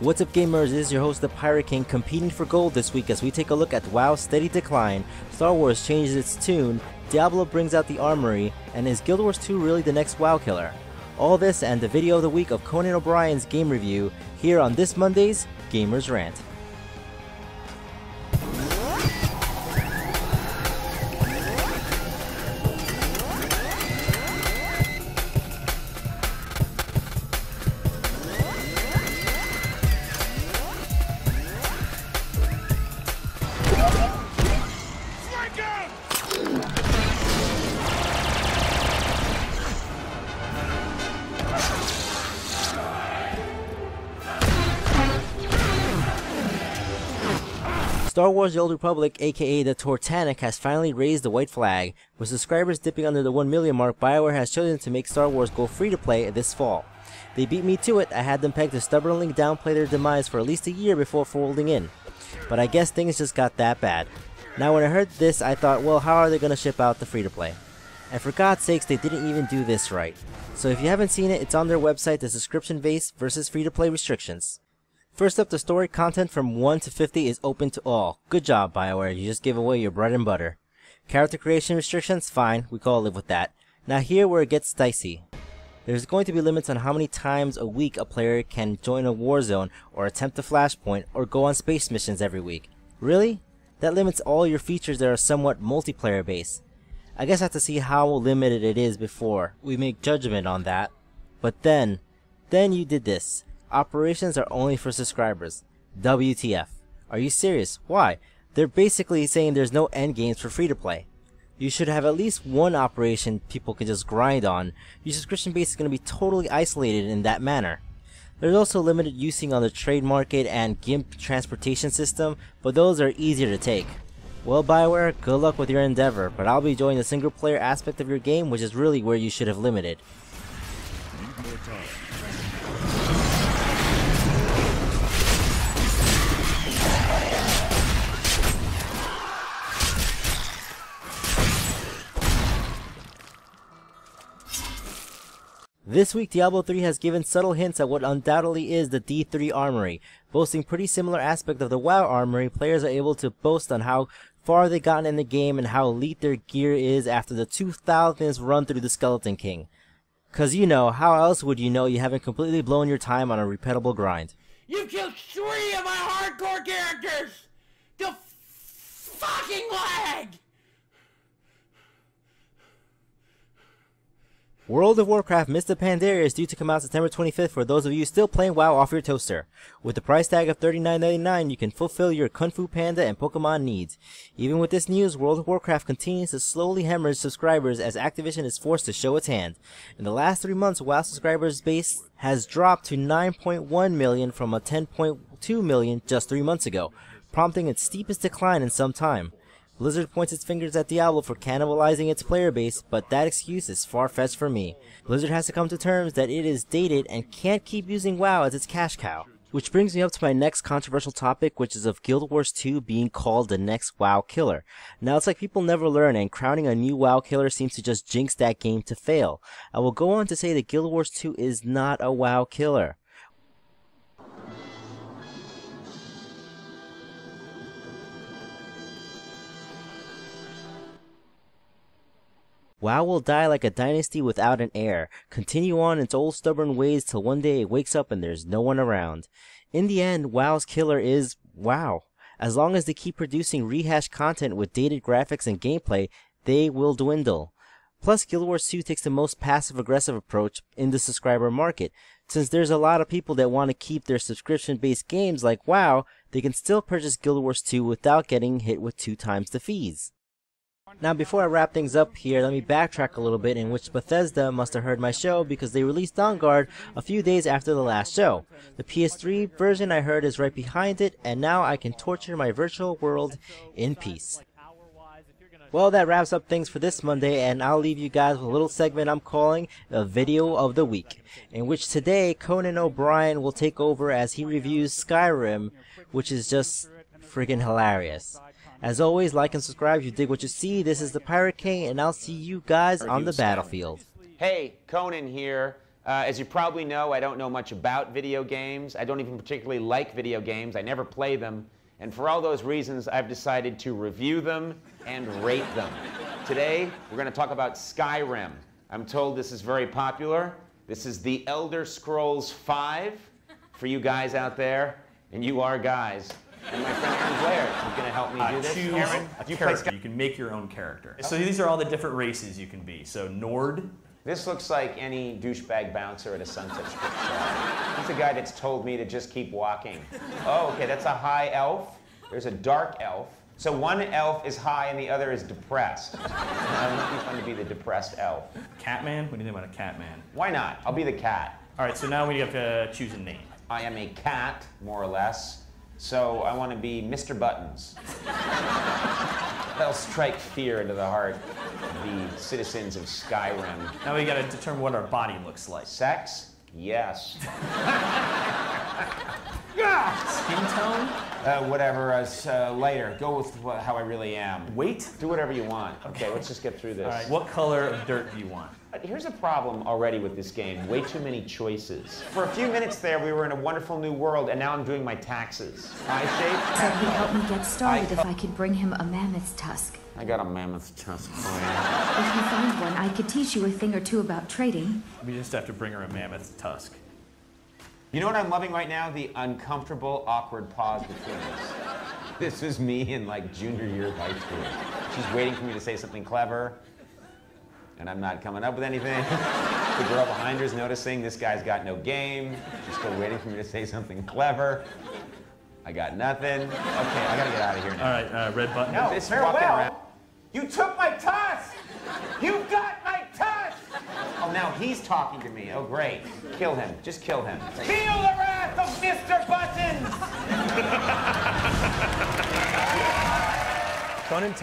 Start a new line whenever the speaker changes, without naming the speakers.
What's up gamers, this is your host the Pirate King competing for gold this week as we take a look at WoW's steady decline, Star Wars changes its tune, Diablo brings out the Armory, and is Guild Wars 2 really the next WoW killer? All this and the video of the week of Conan O'Brien's game review here on this Monday's Gamers Rant. Star Wars The Old Republic, aka the Tortanic, has finally raised the white flag. With subscribers dipping under the 1 million mark, BioWare has chosen to make Star Wars go free to play this fall. They beat me to it. I had them pegged to stubbornly downplay their demise for at least a year before folding in. But I guess things just got that bad. Now when I heard this, I thought, well, how are they going to ship out the free to play? And for God's sakes, they didn't even do this right. So if you haven't seen it, it's on their website, the subscription-based versus free to play restrictions. First up, the story content from 1 to 50 is open to all. Good job, BioWare, you just gave away your bread and butter. Character creation restrictions? Fine, we can all live with that. Now here where it gets dicey. There's going to be limits on how many times a week a player can join a war zone, or attempt a flashpoint, or go on space missions every week. Really? That limits all your features that are somewhat multiplayer based. I guess I have to see how limited it is before we make judgment on that. But then you did this. Operations are only for subscribers. WTF. Are you serious? Why? They're basically saying there's no end games for free to play. You should have at least one operation people can just grind on. Your subscription base is going to be totally isolated in that manner. There's also limited using on the trade market and GIMP transportation system, but those are easier to take. Well, BioWare, good luck with your endeavor, but I'll be enjoying the single player aspect of your game, which is really where you should have limited. This week, Diablo3 has given subtle hints at what undoubtedly is the D3 Armory. Boasting pretty similar aspect of the WoW Armory, players are able to boast on how far they've gotten in the game and how elite their gear is after the 2000th run through the Skeleton King. Cause you know, how else would you know you haven't completely blown your time on a repeatable grind?
You killed 3 of my hardcore characters! The fucking lag!
World of Warcraft Mist of Pandaria is due to come out September 25th for those of you still playing WoW off your toaster. With the price tag of $39.99, you can fulfill your Kung Fu Panda and Pokemon needs. Even with this news, World of Warcraft continues to slowly hemorrhage subscribers as Activision is forced to show its hand. In the last 3 months, WoW subscribers base has dropped to 9.1 million from a 10.2 million just 3 months ago, prompting its steepest decline in some time. Blizzard points its fingers at Diablo for cannibalizing its player base, but that excuse is far-fetched for me. Blizzard has to come to terms that it is dated and can't keep using WoW as its cash cow. Which brings me up to my next controversial topic, which is of Guild Wars 2 being called the next WoW killer. Now it's like people never learn, and crowning a new WoW killer seems to just jinx that game to fail. I will go on to say that Guild Wars 2 is not a WoW killer. WoW will die like a dynasty without an heir, continue on its old stubborn ways till one day it wakes up and there's no one around. In the end, WoW's killer is WoW. As long as they keep producing rehashed content with dated graphics and gameplay, they will dwindle. Plus, Guild Wars 2 takes the most passive-aggressive approach in the subscriber market. Since there's a lot of people that want to keep their subscription-based games like WoW, they can still purchase Guild Wars 2 without getting hit with 2 times the fees. Now before I wrap things up here, let me backtrack a little bit, in which Bethesda must have heard my show because they released Dawn Guard a few days after the last show. The PS3 version I heard is right behind it, and now I can torture my virtual world in peace. Well, that wraps up things for this Monday, and I'll leave you guys with a little segment I'm calling the Video of the Week, in which today Conan O'Brien will take over as he reviews Skyrim, which is just friggin' hilarious. As always, like and subscribe if you dig what you see. This is the Pirate King, and I'll see you guys on the battlefield.
Hey, Conan here. As you probably know, I don't know much about video games. I don't even particularly like video games. I never play them. And for all those reasons, I've decided to review them and rate them. Today, we're going to talk about Skyrim. I'm told this is very popular. This is the Elder Scrolls V for you guys out there. And you are guys. And my friend Aaron Blair is going to help me do this.
Choose
Aaron,
a character. You can make your own character. So these are all the different races you can be. So Nord.
This looks like any douchebag bouncer at a Sunset Strip show. He's a guy that's told me to just keep walking. Oh, okay, that's a high elf. There's a dark elf. So one elf is high and the other is depressed. It would be fun to be the depressed elf.
Catman? What do you think about a Catman?
Why not? I'll be the cat.
All right, so now we have to choose a name.
I am a cat, more or less. So I want to be Mr. Buttons. That'll strike fear into the heart of the citizens of Skyrim.
Now we got to determine what our body looks like.
Sex? Yes.
Skin tone?
Whatever, later. Go with how I really am.
Weight?
Do whatever you want. Okay, let's just get through this.
All right, what color of dirt do you want?
Here's a problem already with this game. Way too many choices. For a few minutes there, we were in a wonderful new world, and now I'm doing my taxes. Eye shape?
Said he'd help me get started if I could bring him a mammoth's tusk.
I got a mammoth tusk for you.
If you find one, I could teach you a thing or two about trading.
We just have to bring her a mammoth's tusk.
You know what I'm loving right now? The uncomfortable, awkward pause between us. This is me in like junior year of high school. She's waiting for me to say something clever, and I'm not coming up with anything. The girl behind her is noticing this guy's got no game. She's still waiting for me to say something clever. I got nothing. Okay, I gotta get out of here now.
All right, red button.
No, it's farewell. You took my tusk! You got my tusk! Oh, now he's talking to me. Oh, great. Kill him. Just kill him. Feel the wrath of Mr. Buttons!
Conan